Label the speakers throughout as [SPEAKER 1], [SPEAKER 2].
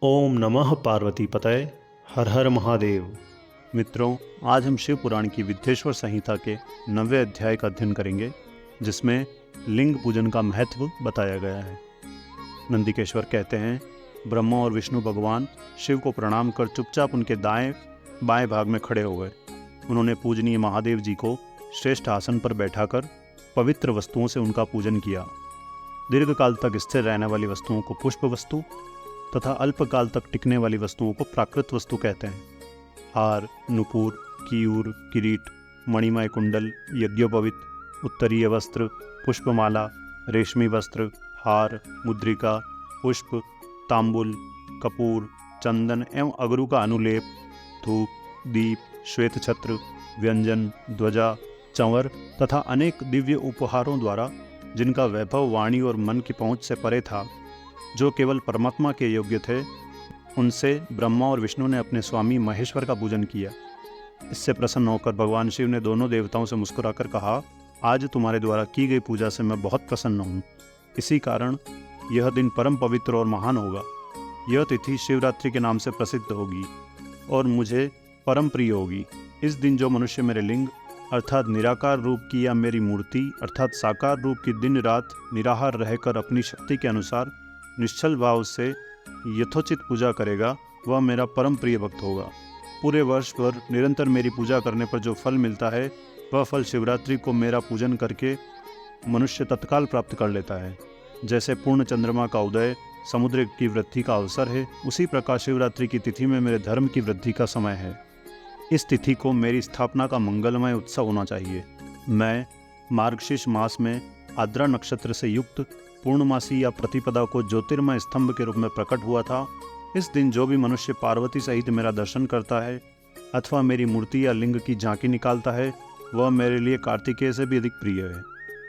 [SPEAKER 1] ओम नमः पार्वती पतये हर हर महादेव। मित्रों, आज हम शिव पुराण की विद्येश्वर संहिता के 9वें अध्याय का अध्ययन करेंगे, जिसमें लिंग पूजन का महत्व बताया गया है। नंदिकेश्वर कहते हैं, ब्रह्मा और विष्णु भगवान शिव को प्रणाम कर चुपचाप उनके दाएं बाएं भाग में खड़े हो गए। उन्होंने पूजनीय महादेव जी को श्रेष्ठ आसन पर बैठाकर पवित्र वस्तुओं से उनका पूजन किया। दीर्घकाल तक स्थिर रहने वाली वस्तुओं को पुष्प वस्तु तथा अल्पकाल तक टिकने वाली वस्तुओं को प्राकृत वस्तु कहते हैं। हार, नुपुर, कीयूर, किरीट, मणिमय कुंडल, यज्ञोपवीत, उत्तरीय वस्त्र, पुष्पमाला, रेशमी वस्त्र, हार, मुद्रिका, पुष्प, तांबुल, कपूर, चंदन एवं अगरू का अनुलेप, धूप, दीप, श्वेत छत्र, व्यंजन, ध्वजा, चंवर तथा अनेक दिव्य उपहारों द्वारा जिनका वैभव वाणी और मन की पहुँच से परे था, जो केवल परमात्मा के योग्य थे, उनसे ब्रह्मा और विष्णु ने अपने स्वामी महेश्वर का पूजन किया। इससे प्रसन्न होकर भगवान शिव ने दोनों देवताओं से मुस्कुराकर कहा, आज तुम्हारे द्वारा की गई पूजा से मैं बहुत प्रसन्न हूँ। इसी कारण यह दिन परम पवित्र और महान होगा। यह तिथि शिवरात्रि के नाम से प्रसिद्ध होगी और मुझे परम प्रिय होगी। इस दिन जो मनुष्य मेरे लिंग अर्थात निराकार रूप की या मेरी मूर्ति अर्थात साकार रूप की दिन रात निराहार रहकर अपनी शक्ति के अनुसार निश्चल भाव से यथोचित पूजा करेगा, वह मेरा परम प्रिय भक्त होगा। पूरे वर्ष भर निरंतर मेरी पूजा करने पर जो फल मिलता है, वह फल शिवरात्रि को मेरा पूजन करके मनुष्य तत्काल प्राप्त कर लेता है। जैसे पूर्ण चंद्रमा का उदय समुद्र की वृद्धि का अवसर है, उसी प्रकार शिवरात्रि की तिथि में मेरे धर्म की वृद्धि का समय है। इस तिथि को मेरी स्थापना का मंगलमय उत्सव होना चाहिए। मैं मार्गशीर्ष मास में आद्रा नक्षत्र से युक्त पूर्णमासी या प्रतिपदा को ज्योतिर्मय स्तंभ के रूप में प्रकट हुआ था। इस दिन जो भी मनुष्य पार्वती सहित मेरा दर्शन करता है अथवा मेरी मूर्ति या लिंग की झांकी निकालता है, वह मेरे लिए कार्तिकेय से भी अधिक प्रिय है।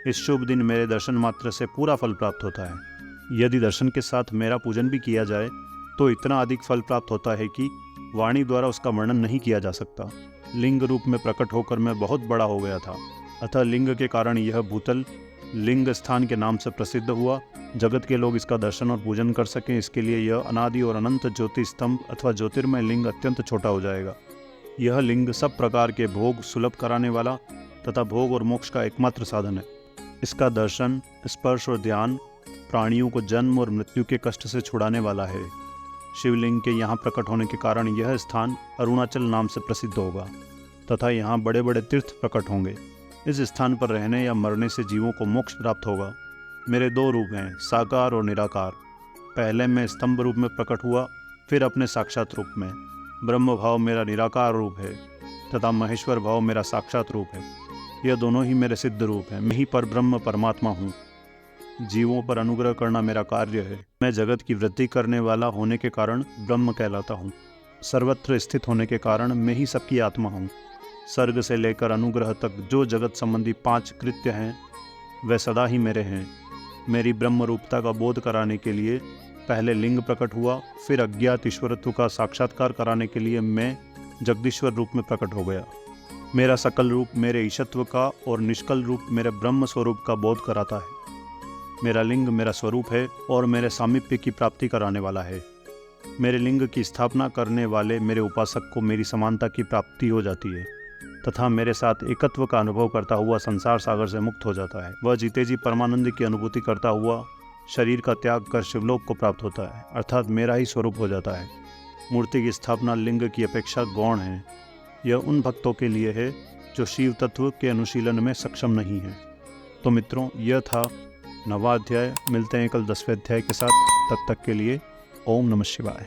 [SPEAKER 1] इस शुभ दिन मेरे दर्शन मात्र से पूरा फल प्राप्त होता है। यदि दर्शन के साथ मेरा पूजन भी किया जाए तो इतना अधिक फल प्राप्त होता है कि वाणी द्वारा उसका वर्णन नहीं किया जा सकता। लिंग रूप में प्रकट होकर मैं बहुत बड़ा हो गया था, अतः लिंग के कारण यह भूतल लिंग स्थान के नाम से प्रसिद्ध हुआ। जगत के लोग इसका दर्शन और पूजन कर सकें, इसके लिए यह अनादि और अनंत ज्योति स्तंभ अथवा ज्योतिर्मय लिंग अत्यंत छोटा हो जाएगा। यह लिंग सब प्रकार के भोग सुलभ कराने वाला तथा भोग और मोक्ष का एकमात्र साधन है। इसका दर्शन, स्पर्श और ध्यान प्राणियों को जन्म और मृत्यु के कष्ट से छुड़ाने वाला है। शिवलिंग के यहाँ प्रकट होने के कारण यह स्थान अरुणाचल नाम से प्रसिद्ध होगा तथा यहाँ बड़े बड़े तीर्थ प्रकट होंगे। इस स्थान पर रहने या मरने से जीवों को मोक्ष प्राप्त होगा। मेरे दो रूप हैं, साकार और निराकार। पहले मैं स्तंभ रूप में प्रकट हुआ, फिर अपने साक्षात रूप में। ब्रह्म भाव मेरा निराकार रूप है तथा महेश्वर भाव मेरा साक्षात रूप है। यह दोनों ही मेरे सिद्ध रूप हैं। मैं ही पर ब्रह्म परमात्मा हूँ। जीवों पर अनुग्रह करना मेरा कार्य है। मैं जगत की वृद्धि करने वाला होने के कारण ब्रह्म कहलाता हूँ। सर्वत्र स्थित होने के कारण मैं ही सबकी आत्मा हूँ। सर्ग से लेकर अनुग्रह तक जो जगत संबंधी 5 कृत्य हैं, वे सदा ही मेरे हैं। मेरी ब्रह्म रूपता का बोध कराने के लिए पहले लिंग प्रकट हुआ, फिर अज्ञात ईश्वरत्व का साक्षात्कार कराने के लिए मैं जगदीश्वर रूप में प्रकट हो गया। मेरा सकल रूप मेरे ईशत्व का और निष्कल रूप मेरे ब्रह्म स्वरूप का बोध कराता है। मेरा लिंग मेरा स्वरूप है और मेरे सामीप्य की प्राप्ति कराने वाला है। मेरे लिंग की स्थापना करने वाले मेरे उपासक को मेरी समानता की प्राप्ति हो जाती है तथा मेरे साथ एकत्व का अनुभव करता हुआ संसार सागर से मुक्त हो जाता है। वह जीते जी परमानंद की अनुभूति करता हुआ शरीर का त्याग कर शिवलोक को प्राप्त होता है, अर्थात मेरा ही स्वरूप हो जाता है। मूर्ति की स्थापना लिंग की अपेक्षा गौण है। यह उन भक्तों के लिए है जो शिव तत्व के अनुशीलन में सक्षम नहीं है। तो मित्रों, यह था 9वां अध्याय। मिलते हैं कल 10वें अध्याय के साथ। तब तक के लिए ओम नमः शिवाय।